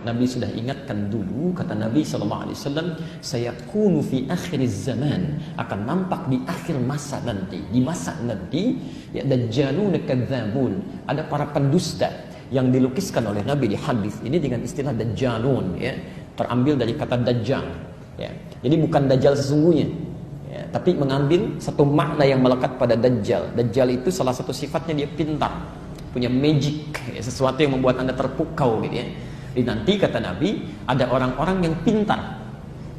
Nabi sudah ingatkan dulu, kata Nabi SAW, sayakunu fi akhir zaman, akan nampak di akhir masa nanti, di masa nanti, ya, dajjalun kadzabun, ada para pendusta yang dilukiskan oleh Nabi di hadis ini dengan istilah dajjalun, ya, terambil dari kata dajjal, ya. Jadi bukan dajjal sesungguhnya, ya, tapi mengambil satu makna yang melekat pada dajjal. Dajjal itu salah satu sifatnya dia pintar, punya magic, ya, sesuatu yang membuat Anda terpukau gitu ya. Jadi nanti kata Nabi ada orang-orang yang pintar,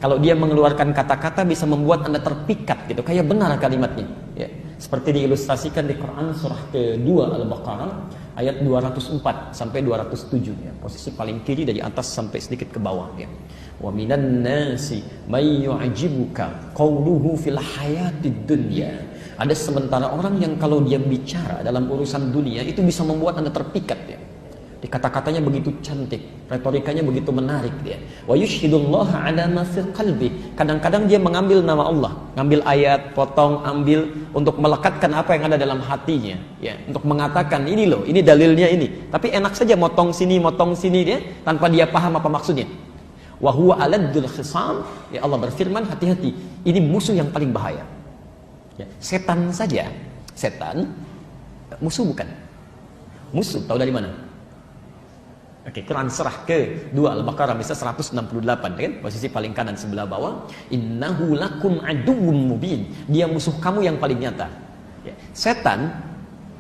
kalau dia mengeluarkan kata-kata bisa membuat Anda terpikat gitu, kayak benar kalimatnya, ya. Seperti diilustrasikan di Quran surah kedua Al-Baqarah ayat 204 sampai 207, ya. Posisi paling kiri dari atas sampai sedikit ke bawah, ya. Wa minan nasi may yu'jibuka qawluhu fil hayatid dunya. Ada sementara orang yang kalau dia bicara dalam urusan dunia itu bisa membuat Anda terpikat, ya. Di kata-katanya begitu cantik, retorikanya begitu menarik dia. Wa yushhidullaha ala ma fil qalbi. Kadang-kadang dia mengambil nama Allah, ngambil ayat, potong, ambil untuk melekatkan apa yang ada dalam hatinya, ya, untuk mengatakan ini loh, ini dalilnya ini. Tapi enak saja motong sini dia tanpa dia paham apa maksudnya. Wa huwa aladdul khisam. Ya, Allah berfirman, hati-hati, ini musuh yang paling bahaya. Ya, setan saja, setan musuh bukan? Musuh tahu dari mana? Oke, Quran surah ke-2 Al-Baqarah bisa 168 kan? Posisi paling kanan sebelah bawah. Innahu lakum aduwwum mubin. Dia musuh kamu yang paling nyata. Ya. Setan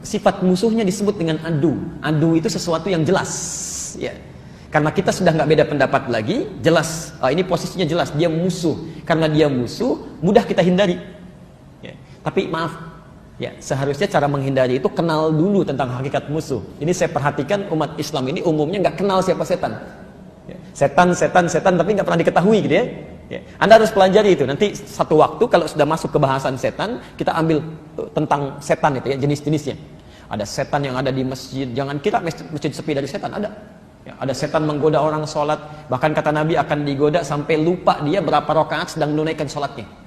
sifat musuhnya disebut dengan adu. Adu itu sesuatu yang jelas, ya. Karena kita sudah nggak beda pendapat lagi, jelas. Ini posisinya jelas, dia musuh. Karena dia musuh, mudah kita hindari. Ya. Tapi maaf, ya, seharusnya cara menghindari itu kenal dulu tentang hakikat musuh. Ini saya perhatikan umat Islam ini umumnya nggak kenal siapa setan. Ya, setan, tapi nggak pernah diketahui gitu ya. Ya. Anda harus pelajari itu. Nanti satu waktu kalau sudah masuk ke bahasan setan, kita ambil tentang setan itu ya, jenis-jenisnya. Ada setan yang ada di masjid. Jangan kira masjid sepi dari setan, ada. Ya, ada setan menggoda orang sholat. Bahkan kata Nabi akan digoda sampai lupa dia berapa rakaat sedang menunaikan sholatnya.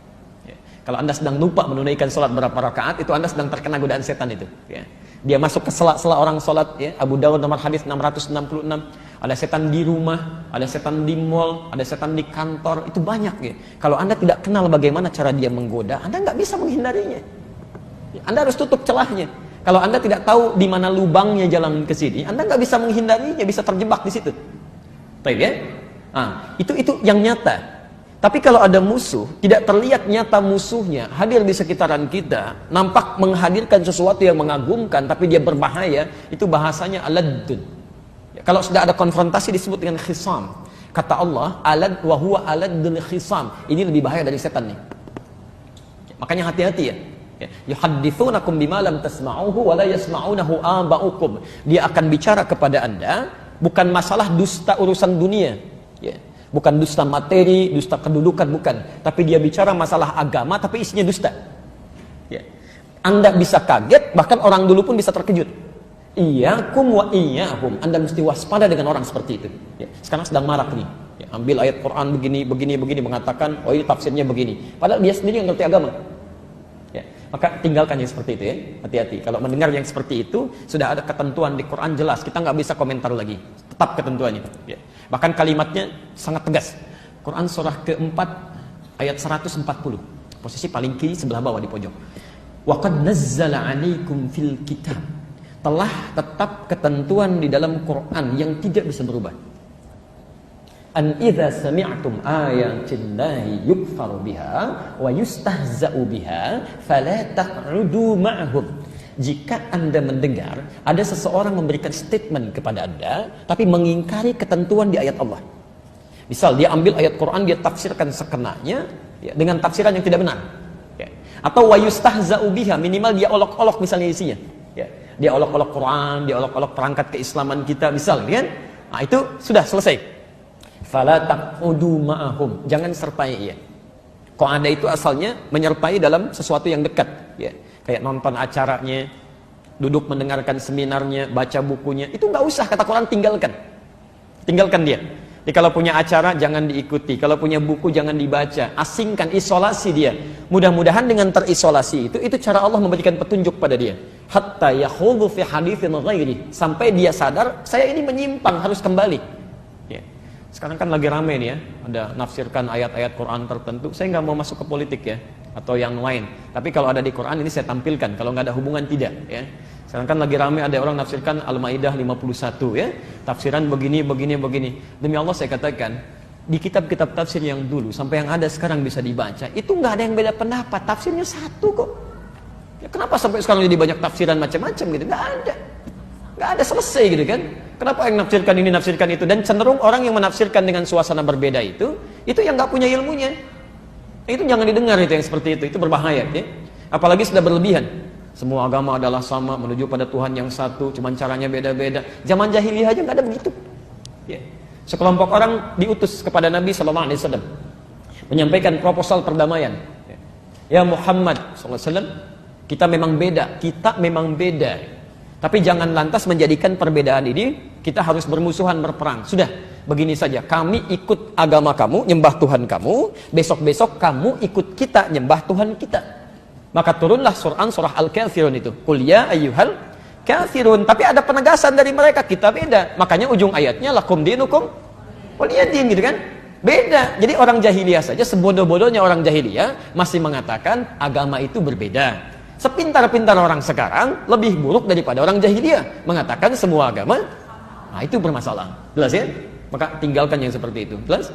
Kalau Anda sedang lupa menunaikan sholat berapa rakaat, itu Anda sedang terkena godaan setan itu, ya. Dia masuk ke sela-sela orang sholat, ya. Abu Dawud nomor hadis 666. Ada setan di rumah, ada setan di mall, ada setan di kantor, itu banyak, ya. Kalau Anda tidak kenal bagaimana cara dia menggoda, Anda nggak bisa menghindarinya, ya. Anda harus tutup celahnya. Kalau Anda tidak tahu di mana lubangnya jalan ke sini, Anda nggak bisa menghindarinya, bisa terjebak di situ. Baik, ya? Itu yang nyata. Tapi kalau ada musuh, tidak terlihat nyata musuhnya, hadir di sekitaran kita, nampak menghadirkan sesuatu yang mengagumkan, tapi dia berbahaya, itu bahasanya aladdun. Ya, kalau sudah ada konfrontasi disebut dengan khisam. Kata Allah, alad wa huwa aladdul khisam. Ini lebih bahaya dari setan nih. Ya, makanya hati-hati ya. Yuhadditsunakum bima lam tasma'uhu wa la yasma'unahu aba'ukum. Dia akan bicara kepada Anda bukan masalah dusta urusan dunia, ya. Bukan dusta materi, dusta kedudukan, bukan. Tapi dia bicara masalah agama, tapi isinya dusta. Ya. Anda bisa kaget, bahkan orang dulu pun bisa terkejut. Iyyakum wa iyyahum. Anda mesti waspada dengan orang seperti itu. Ya. Sekarang sedang marak nih. Ya, ambil ayat Quran begini, mengatakan, oh ini tafsirnya begini. Padahal dia sendiri yang ngerti agama. Ya. Maka tinggalkan yang seperti itu ya. Hati-hati. Kalau mendengar yang seperti itu, sudah ada ketentuan di Quran jelas. Kita nggak bisa komentar lagi. Tetap ketentuannya. Ya. Bahkan kalimatnya sangat tegas. Quran surah ke-4 ayat 140. Posisi paling kiri sebelah bawah di pojok. Wa qad nazzala 'alaikum fil kitab. Telah tetap ketentuan di dalam Quran yang tidak bisa berubah. An idza sami'tum ayatillahi yukfaru biha wa yustahza'u biha fala taq'udu ma'hum. Jika Anda mendengar ada seseorang memberikan statement kepada Anda tapi mengingkari ketentuan di ayat Allah. Misal dia ambil ayat Quran, dia tafsirkan sekenanya, ya, dengan tafsiran yang tidak benar, ya. Atau wa yustahza'u biha, minimal dia olok-olok misalnya isinya, ya. Dia olok-olok Quran, dia olok-olok perangkat keislaman kita misal, kan? Nah, itu sudah selesai. Fala taqudu ma'ahum, jangan sertai ia. Qa'ada itu asalnya menyertai dalam sesuatu yang dekat, ya. Kayak nonton acaranya, duduk mendengarkan seminarnya, baca bukunya, itu nggak usah, kata Quran, tinggalkan dia. Jadi kalau punya acara jangan diikuti, kalau punya buku jangan dibaca, asingkan, isolasi dia. Mudah-mudahan dengan terisolasi itu cara Allah memberikan petunjuk pada dia. Hatta yakhudhu fi haditsin ghairi, sampai dia sadar saya ini menyimpang, harus kembali. Ya. Sekarang kan lagi rame nih ya, ada nafsirkan ayat-ayat Quran tertentu. Saya nggak mau masuk ke politik ya, atau yang lain. Tapi kalau ada di Quran ini saya tampilkan, kalau nggak ada hubungan tidak ya. Sekarang kan lagi rame ada orang nafsirkan Al-Maidah 51 ya. Tafsiran begini. Demi Allah saya katakan, di kitab-kitab tafsir yang dulu sampai yang ada sekarang bisa dibaca, itu nggak ada yang beda pendapat, tafsirnya satu kok. Ya, kenapa sampai sekarang jadi banyak tafsiran macam-macam gitu? Nggak ada selesai gitu kan? Kenapa yang nafsirkan ini, nafsirkan itu, dan cenderung orang yang menafsirkan dengan suasana berbeda itu yang nggak punya ilmunya. Itu jangan didengar itu yang seperti itu berbahaya ya. Apalagi sudah berlebihan. Semua agama adalah sama, menuju pada Tuhan yang satu, cuman caranya beda-beda. Zaman jahiliyah aja nggak ada begitu. Ya. Sekelompok orang diutus kepada Nabi sallallahu alaihi wasallam menyampaikan proposal perdamaian. Ya Muhammad sallallahu alaihi wasallam, kita memang beda. Tapi jangan lantas menjadikan perbedaan ini kita harus bermusuhan, berperang. Sudah, begini saja. Kami ikut agama kamu, nyembah Tuhan kamu. Besok-besok kamu ikut kita, nyembah Tuhan kita. Maka turunlah surah Al-Kafirun itu. Qul ya ayyuhal kafirun. Tapi ada penegasan dari mereka, kita beda. Makanya ujung ayatnya lakum dinukum waliyadin gitu kan. Beda. Jadi orang jahiliyah saja, sebodoh-bodohnya orang jahiliyah masih mengatakan agama itu berbeda. Sepintar-pintar orang sekarang lebih buruk daripada orang jahiliyah, mengatakan semua agama itu bermasalah. Jelas ya? Maka tinggalkan yang seperti itu. Jelas?